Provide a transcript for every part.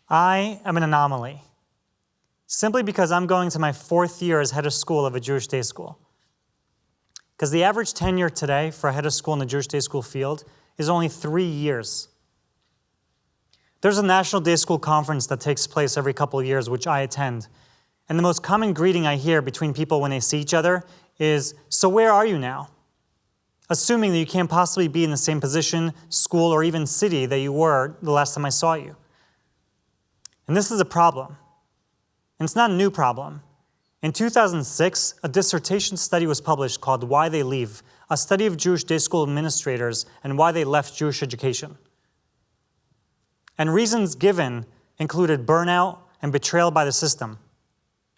I am an anomaly, simply because I'm going to my 4th year as head of school of a Jewish day school. Because the average tenure today for a head of school in the Jewish day school field is only 3 years. There's a national day school conference that takes place every couple of years, which I attend. And the most common greeting I hear between people when they see each other is, "So where are you now?" Assuming that you can't possibly be in the same position, school, or even city that you were the last time I saw you. And this is a problem. And it's not a new problem. In 2006, a dissertation study was published called Why They Leave, a study of Jewish day school administrators and why they left Jewish education. And reasons given included burnout and betrayal by the system.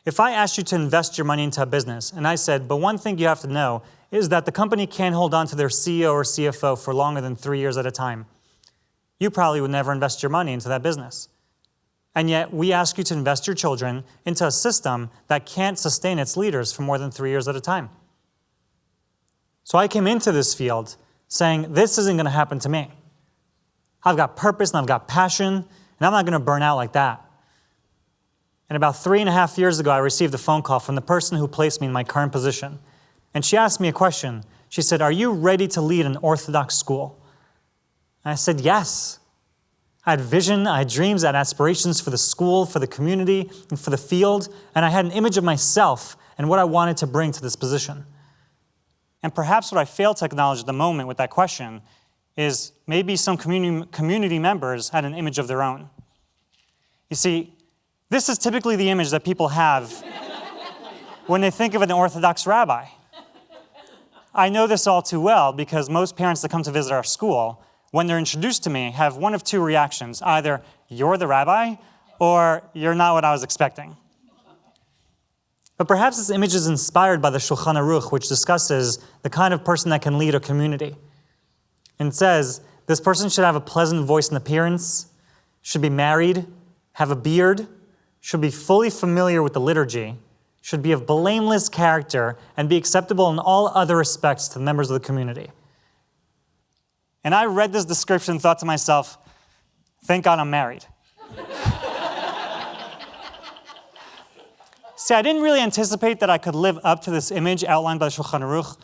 If I asked you to invest your money into a business, and I said, but one thing you have to know is that the company can't hold on to their CEO or CFO for longer than 3 years at a time, you probably would never invest your money into that business. And yet, we ask you to invest your children into a system that can't sustain its leaders for more than 3 years at a time. So I came into this field saying, this isn't going to happen to me. I've got purpose and I've got passion, and I'm not going to burn out like that. And about 3.5 years ago, I received a phone call from the person who placed me in my current position. And she asked me a question. She said, "Are you ready to lead an Orthodox school?" And I said, yes. I had vision, I had dreams, I had aspirations for the school, for the community, and for the field, and I had an image of myself and what I wanted to bring to this position. And perhaps what I failed to acknowledge at the moment with that question is maybe some community members had an image of their own. You see, this is typically the image that people have when they think of an Orthodox rabbi. I know this all too well because most parents that come to visit our school, when they're introduced to me, have one of two reactions. Either you're the rabbi, or you're not what I was expecting. But perhaps this image is inspired by the Shulchan Aruch, which discusses the kind of person that can lead a community. And it says, this person should have a pleasant voice and appearance, should be married, have a beard, should be fully familiar with the liturgy, should be of blameless character, and be acceptable in all other respects to the members of the community. And I read this description and thought to myself, thank God I'm married. See, I didn't really anticipate that I could live up to this image outlined by the Shulchan Aruch,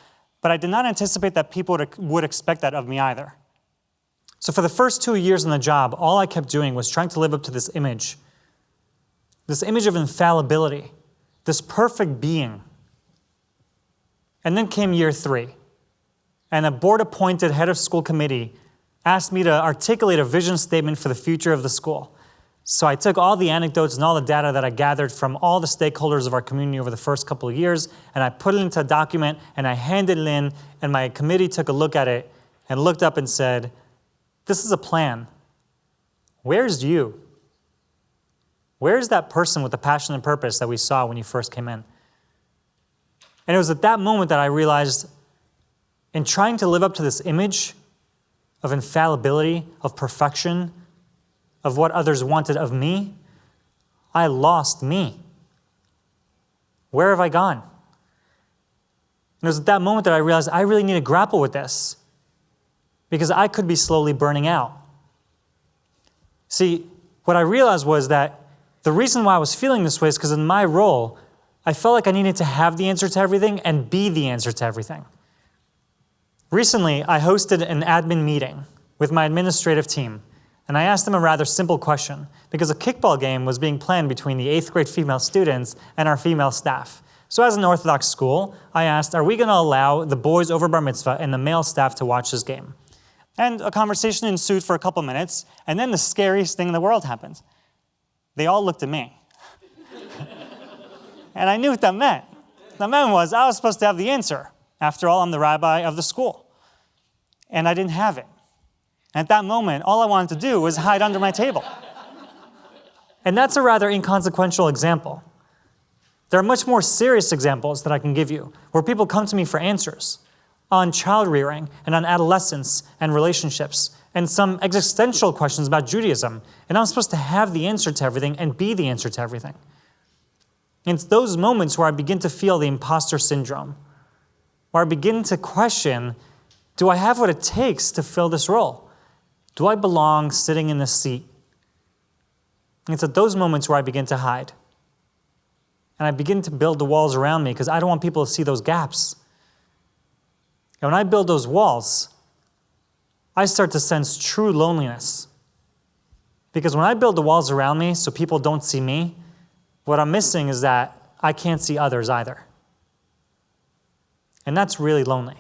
but I did not anticipate that people would expect that of me either. So for the first 2 years on the job, all I kept doing was trying to live up to this image of infallibility, this perfect being. And then came year 3. And a board-appointed head of school committee asked me to articulate a vision statement for the future of the school. So I took all the anecdotes and all the data that I gathered from all the stakeholders of our community over the first couple of years, and I put it into a document, and I handed it in, and my committee took a look at it and looked up and said, this is a plan. Where's you? Where's that person with the passion and purpose that we saw when you first came in? And it was at that moment that I realized, in trying to live up to this image of infallibility, of perfection, of what others wanted of me, I lost me. Where have I gone? And it was at that moment that I realized I really need to grapple with this because I could be slowly burning out. See, what I realized was that the reason why I was feeling this way is because in my role, I felt like I needed to have the answer to everything and be the answer to everything. Recently, I hosted an admin meeting with my administrative team, and I asked them a rather simple question because a kickball game was being planned between the 8th grade female students and our female staff. So as an Orthodox school, I asked, are we going to allow the boys over bar mitzvah and the male staff to watch this game? And a conversation ensued for a couple minutes, and then the scariest thing in the world happened. They all looked at me. And I knew what that meant. That meant was I was supposed to have the answer. After all, I'm the rabbi of the school. And I didn't have it. And at that moment, all I wanted to do was hide under my table. And that's a rather inconsequential example. There are much more serious examples that I can give you, where people come to me for answers on child rearing and on adolescence and relationships and some existential questions about Judaism. And I'm supposed to have the answer to everything and be the answer to everything. And it's those moments where I begin to feel the imposter syndrome, where I begin to question, do I have what it takes to fill this role? Do I belong sitting in this seat? And it's at those moments where I begin to hide. And I begin to build the walls around me because I don't want people to see those gaps. And when I build those walls, I start to sense true loneliness. Because when I build the walls around me so people don't see me, what I'm missing is that I can't see others either. And that's really lonely.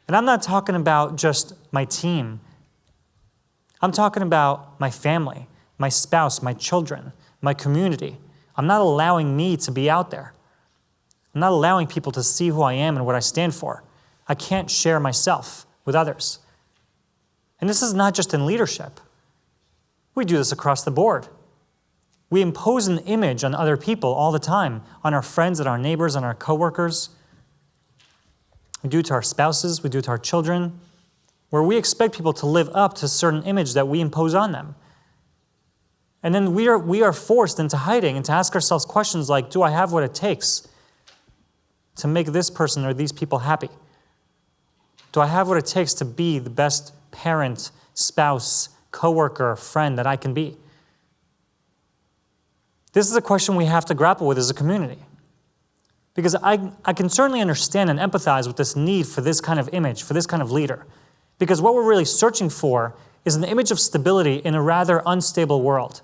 And I'm not talking about just my team. I'm talking about my family, my spouse, my children, my community. I'm not allowing me to be out there. I'm not allowing people to see who I am and what I stand for. I can't share myself with others. And this is not just in leadership. We do this across the board. We impose an image on other people all the time, on our friends and our neighbors and our coworkers. We do it to our spouses, we do it to our children, where we expect people to live up to a certain image that we impose on them. And then we are forced into hiding and to ask ourselves questions like, do I have what it takes to make this person or these people happy? Do I have what it takes to be the best parent, spouse, coworker, friend that I can be? This is a question we have to grapple with as a community. Because I can certainly understand and empathize with this need for this kind of image, for this kind of leader. Because what we're really searching for is an image of stability in a rather unstable world.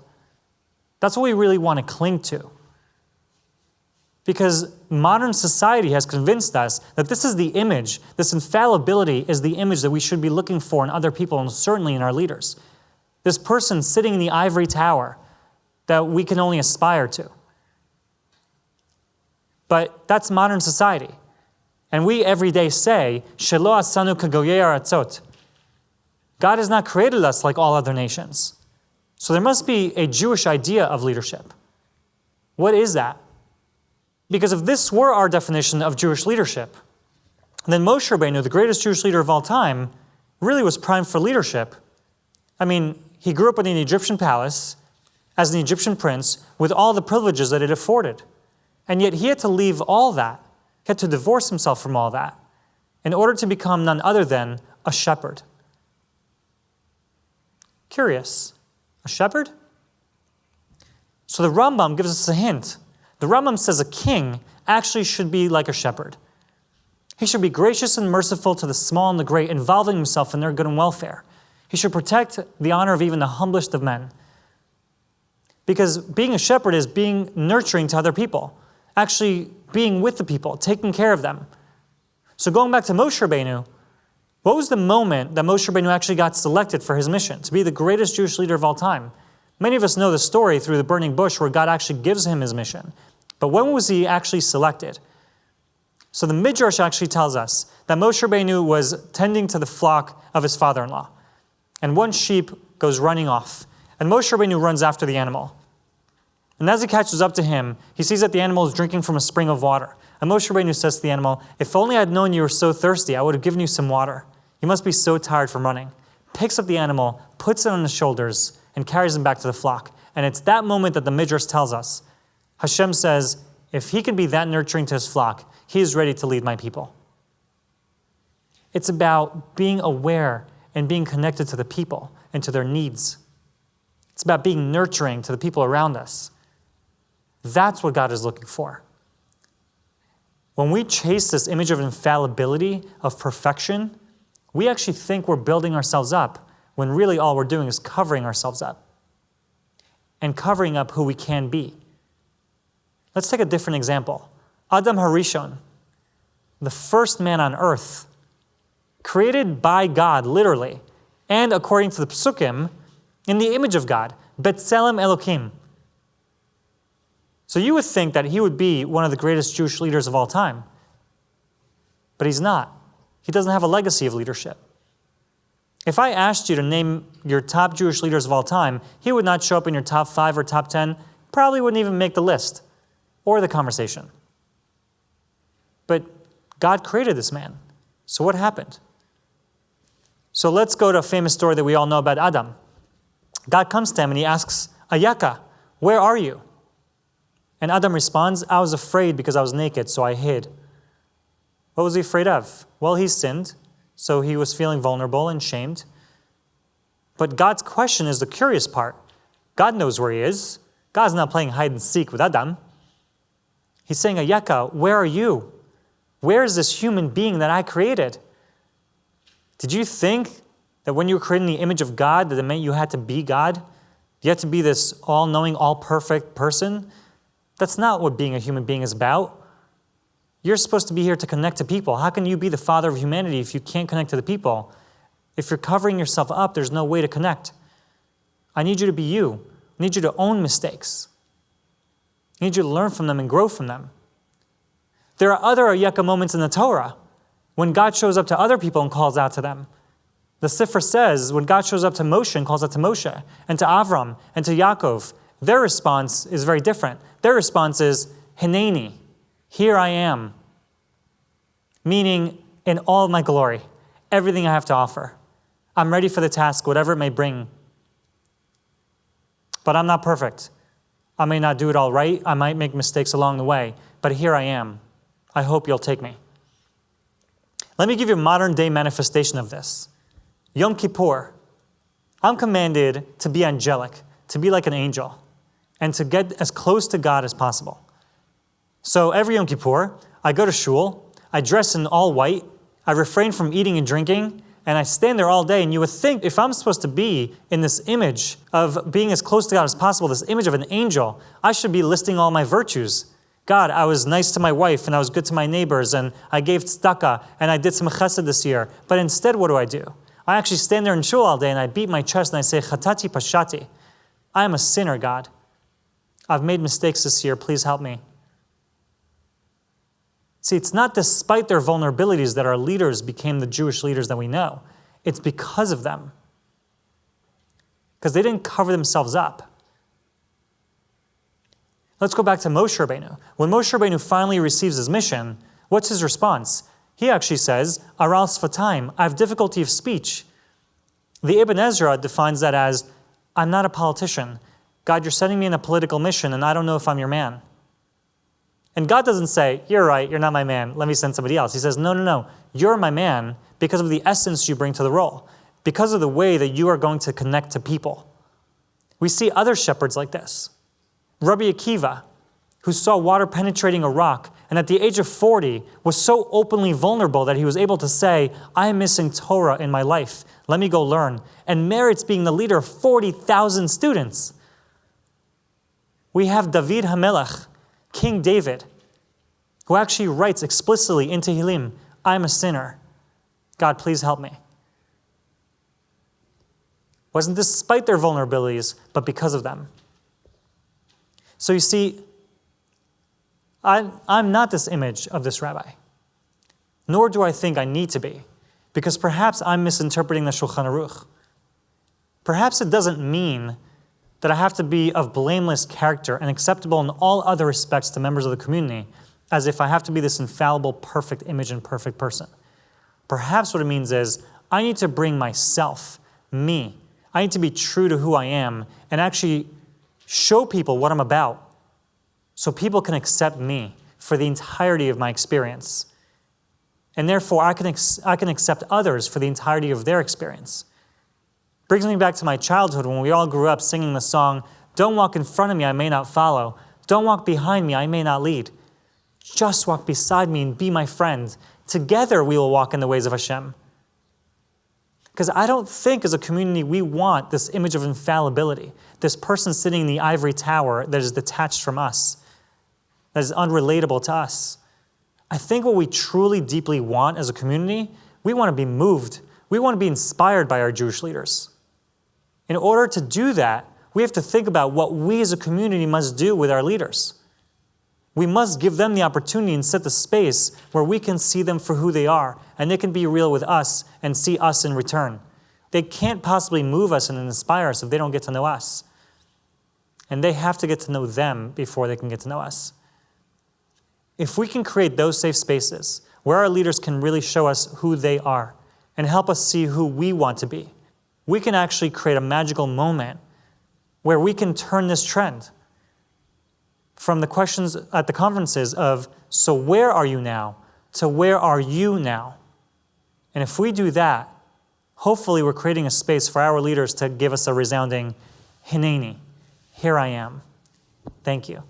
That's what we really want to cling to. Because modern society has convinced us that this is the image, this infallibility is the image that we should be looking for in other people and certainly in our leaders. This person sitting in the ivory tower that we can only aspire to. But that's modern society. And we every day say, Shelo asanu kagoyei aratzot. God has not created us like all other nations. So there must be a Jewish idea of leadership. What is that? Because if this were our definition of Jewish leadership, then Moshe Rabbeinu, the greatest Jewish leader of all time, really was primed for leadership. I mean, he grew up in an Egyptian palace as an Egyptian prince with all the privileges that it afforded. And yet he had to leave all that. He had to divorce himself from all that in order to become none other than a shepherd. Curious. A shepherd? So the Rambam gives us a hint. The Rambam says a king actually should be like a shepherd. He should be gracious and merciful to the small and the great, involving himself in their good and welfare. He should protect the honor of even the humblest of men. Because being a shepherd is being nurturing to other people, actually being with the people, taking care of them. So going back to Moshe Rabbeinu, what was the moment that Moshe Rabbeinu actually got selected for his mission, to be the greatest Jewish leader of all time? Many of us know the story through the burning bush where God actually gives him his mission. But when was he actually selected? So the Midrash actually tells us that Moshe Rabbeinu was tending to the flock of his father-in-law. And one sheep goes running off. And Moshe Rabbeinu runs after the animal. And as he catches up to him, he sees that the animal is drinking from a spring of water. And Moshe Rabbeinu says to the animal, if only I had known you were so thirsty, I would have given you some water. You must be so tired from running. Picks up the animal, puts it on his shoulders, and carries him back to the flock. And it's that moment that the Midrash tells us. Hashem says, if he can be that nurturing to his flock, he is ready to lead my people. It's about being aware and being connected to the people and to their needs. It's about being nurturing to the people around us. That's what God is looking for. When we chase this image of infallibility, of perfection, we actually think we're building ourselves up when really all we're doing is covering ourselves up and covering up who we can be. Let's take a different example. Adam Harishon, the first man on earth, created by God, literally, and according to the Psukim, in the image of God, B'Tselem Elokim. So you would think that he would be one of the greatest Jewish leaders of all time. But he's not. He doesn't have a legacy of leadership. If I asked you to name your top Jewish leaders of all time, he would not show up in your top 5 or top 10, probably wouldn't even make the list or the conversation. But God created this man. So what happened? So let's go to a famous story that we all know about Adam. God comes to him and he asks, Ayaka, where are you? And Adam responds, I was afraid because I was naked, so I hid. What was he afraid of? Well, he sinned, so he was feeling vulnerable and shamed. But God's question is the curious part. God knows where he is. God's not playing hide and seek with Adam. He's saying, Ayeka, where are you? Where is this human being that I created? Did you think that when you were created in the image of God, that it meant you had to be God? You had to be this all-knowing, all-perfect person? That's not what being a human being is about. You're supposed to be here to connect to people. How can you be the father of humanity if you can't connect to the people? If you're covering yourself up, there's no way to connect. I need you to be you. I need you to own mistakes. I need you to learn from them and grow from them. There are other Ayeka moments in the Torah when God shows up to other people and calls out to them. The Sifra says when God shows up to Moshe and calls out to Moshe and to Avram and to Yaakov, their response is very different. Their response is, Hineni, here I am. Meaning, in all of my glory, everything I have to offer. I'm ready for the task, whatever it may bring. But I'm not perfect. I may not do it all right. I might make mistakes along the way. But here I am. I hope you'll take me. Let me give you a modern day manifestation of this. Yom Kippur. I'm commanded to be angelic, to be like an angel, and to get as close to God as possible. So every Yom Kippur, I go to shul, I dress in all white, I refrain from eating and drinking, and I stand there all day. And you would think if I'm supposed to be in this image of being as close to God as possible, this image of an angel, I should be listing all my virtues. God, I was nice to my wife, and I was good to my neighbors, and I gave tzedakah, and I did some chesed this year. But instead, what do? I actually stand there in shul all day, and I beat my chest, and I say, Chatati pashati. I am a sinner, God. I've made mistakes this year. Please help me. See, it's not despite their vulnerabilities that our leaders became the Jewish leaders that we know. It's because of them. Because they didn't cover themselves up. Let's go back to Moshe Rabbeinu. When Moshe Rabbeinu finally receives his mission, what's his response? He actually says, Aral Sfatayim, I have difficulty of speech. The Ibn Ezra defines that as, I'm not a politician. God, you're sending me in a political mission, and I don't know if I'm your man. And God doesn't say, you're right, you're not my man, let me send somebody else. He says, no, you're my man because of the essence you bring to the role, because of the way that you are going to connect to people. We see other shepherds like this. Rabbi Akiva, who saw water penetrating a rock, and at the age of 40 was so openly vulnerable that he was able to say, I am missing Torah in my life, let me go learn, and merits being the leader of 40,000 students. We have David HaMelech, King David, who actually writes explicitly in Tehillim, I'm a sinner. God, please help me. Wasn't despite their vulnerabilities, but because of them. So you see, I'm not this image of this rabbi, nor do I think I need to be, because perhaps I'm misinterpreting the Shulchan Aruch. Perhaps it doesn't mean that I have to be of blameless character and acceptable in all other respects to members of the community, as if I have to be this infallible, perfect image and perfect person. Perhaps what it means is I need to bring myself, me. I need to be true to who I am and actually show people what I'm about so people can accept me for the entirety of my experience. And therefore, I can accept others for the entirety of their experience. Brings me back to my childhood when we all grew up singing the song, don't walk in front of me, I may not follow. Don't walk behind me, I may not lead. Just walk beside me and be my friend. Together we will walk in the ways of Hashem. Because I don't think as a community we want this image of infallibility, this person sitting in the ivory tower that is detached from us, that is unrelatable to us. I think what we truly deeply want as a community, we want to be moved. We want to be inspired by our Jewish leaders. In order to do that, we have to think about what we as a community must do with our leaders. We must give them the opportunity and set the space where we can see them for who they are, and they can be real with us and see us in return. They can't possibly move us and inspire us if they don't get to know us. And they have to get to know them before they can get to know us. If we can create those safe spaces where our leaders can really show us who they are and help us see who we want to be, we can actually create a magical moment where we can turn this trend from the questions at the conferences of, so where are you now, to where are you now? And if we do that, hopefully we're creating a space for our leaders to give us a resounding Hineni. here I am. Thank you.